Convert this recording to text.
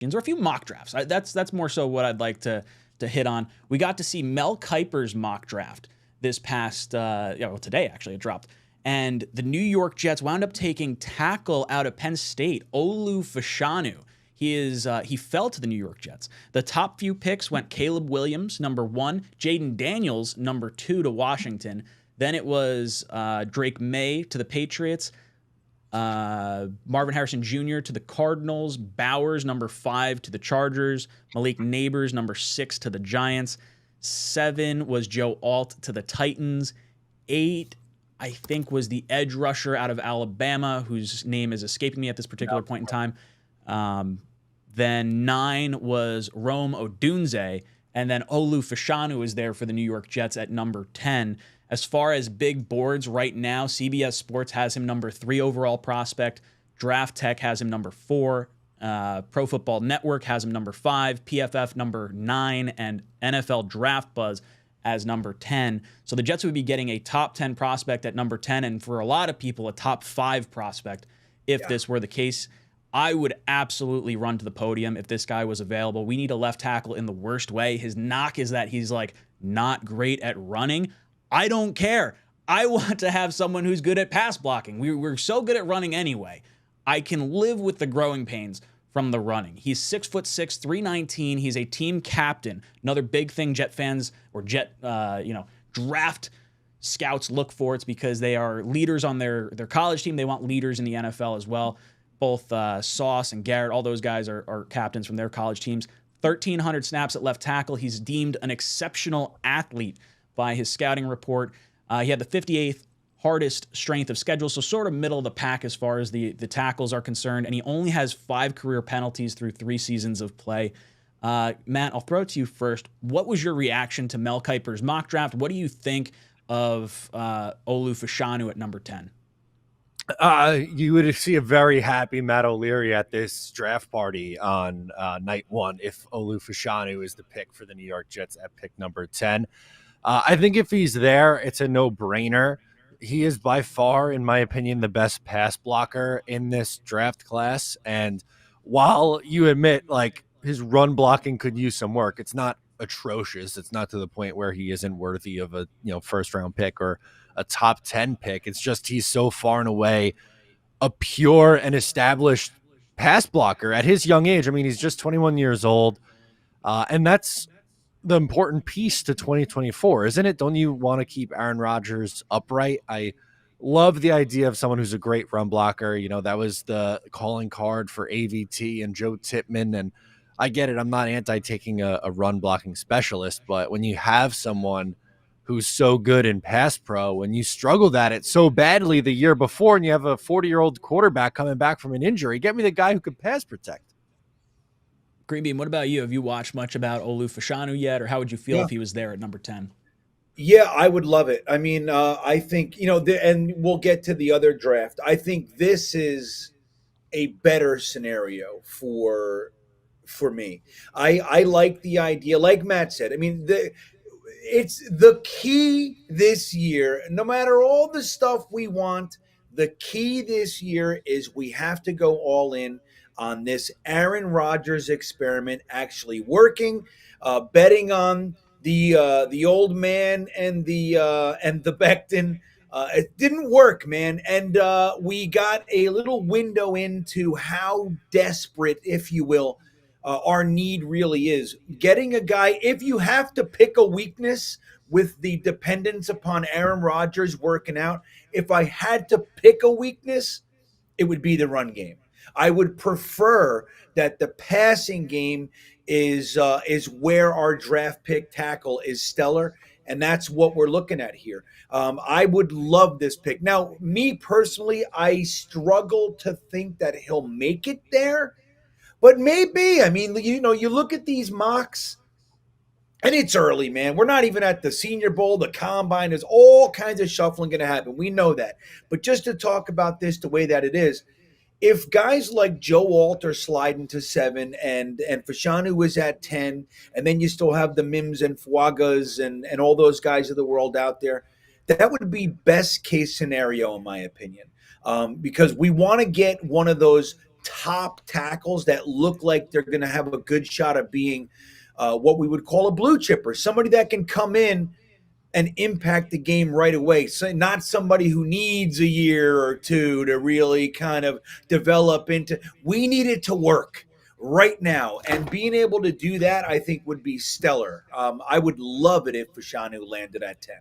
or a few mock drafts. That's more so what I'd like to hit on. We got to see Mel Kiper's mock draft this past today actually it dropped. And the New York Jets wound up taking tackle out of Penn State, Olu Fashanu. He fell to the New York Jets. The top few picks went Caleb Williams, number 1, Jaden Daniels, number 2 to Washington. Then it was Drake May to the Patriots, Marvin Harrison Jr. to the Cardinals, Bowers, number 5 to the Chargers, Malik Neighbors, number 6 to the Giants. 7 was Joe Alt to the Titans. 8, I think, was the edge rusher out of Alabama, whose name is escaping me at this particular point in time. Then 9 was Rome Odunze, and then Olu Fashanu is there for the New York Jets at number 10. As far as big boards right now, CBS Sports has him number 3 overall prospect. Draft Tech has him number 4. Pro Football Network has him number 5. PFF number 9. And NFL Draft Buzz as number 10. So the Jets would be getting a top 10 prospect at number 10, and for a lot of people, a top 5 prospect if this were the case. I would absolutely run to the podium if this guy was available. We need a left tackle in the worst way. His knock is that he's like not great at running. I don't care. I want to have someone who's good at pass blocking. We're so good at running anyway. I can live with the growing pains from the running. He's 6'6", 319. He's a team captain. Another big thing Jet fans or Jet draft scouts look for. It's because they are leaders on their college team. They want leaders in the NFL as well. Both Sauce and Garrett, all those guys are captains from their college teams. 1,300 snaps at left tackle. He's deemed an exceptional athlete by his scouting report. He had the 58th hardest strength of schedule, so sort of middle of the pack as far as the tackles are concerned, and he only has 5 career penalties through 3 seasons of play. Matt, I'll throw it to you first. What was your reaction to Mel Kiper's mock draft? What do you think of Olu Fashanu at number 10? You would see a very happy Matt O'Leary at this draft party on night 1 if Olu Fashanu is the pick for the New York Jets at pick number 10. I think if he's there, it's a no-brainer. He is by far, in my opinion, the best pass blocker in this draft class. And while you admit, like, his run blocking could use some work, it's not atrocious. It's not to the point where he isn't worthy of a first-round pick or a top 10 pick. It's just he's so far and away a pure and established pass blocker at his young age. I mean, he's just 21 years old, and that's the important piece to 2024, isn't it? Don't you want to keep Aaron Rodgers upright? I love the idea of someone who's a great run blocker. That was the calling card for AVT and Joe Tippmann, and I get it. I'm not anti-taking a run blocking specialist, but when you have someone who's so good in pass pro, when you struggled at it so badly the year before and you have a 40-year-old quarterback coming back from an injury, get me the guy who could pass protect. Green Bean, what about you? Have you watched much about Olu Fashanu yet, or how would you feel if he was there at number 10? Yeah, I would love it. I mean, I think, and we'll get to the other draft. I think this is a better scenario for me. I like the idea, like Matt said. I mean, it's the key this year. No matter all the stuff we want, the key this year is we have to go all in on this Aaron Rodgers experiment actually working, betting on the old man and the Becton. It didn't work, man. And we got a little window into how desperate, if you will, our need really is. Getting a guy, if you have to pick a weakness with the dependence upon Aaron Rodgers working out, if I had to pick a weakness, it would be the run game. I would prefer that the passing game is where our draft pick tackle is stellar, and that's what we're looking at here. I would love this pick. Now, me personally, I struggle to think that he'll make it there, but maybe. I mean, you look at these mocks, and it's early, man. We're not even at the Senior Bowl, the Combine. There's all kinds of shuffling going to happen. We know that. But just to talk about this the way that it is, if guys like Joe Alt are sliding to 7 and Fashanu is at 10, and then you still have the Mims and Fuagas and all those guys of the world out there, that would be best case scenario in my opinion, because we want to get one of those top tackles that look like they're going to have a good shot of being what we would call a blue chipper, somebody that can come in and impact the game right away. So not somebody who needs a year or two to really kind of develop into. We need it to work right now, and being able to do that, I think, would be stellar. I would love it if Fashanu landed at 10.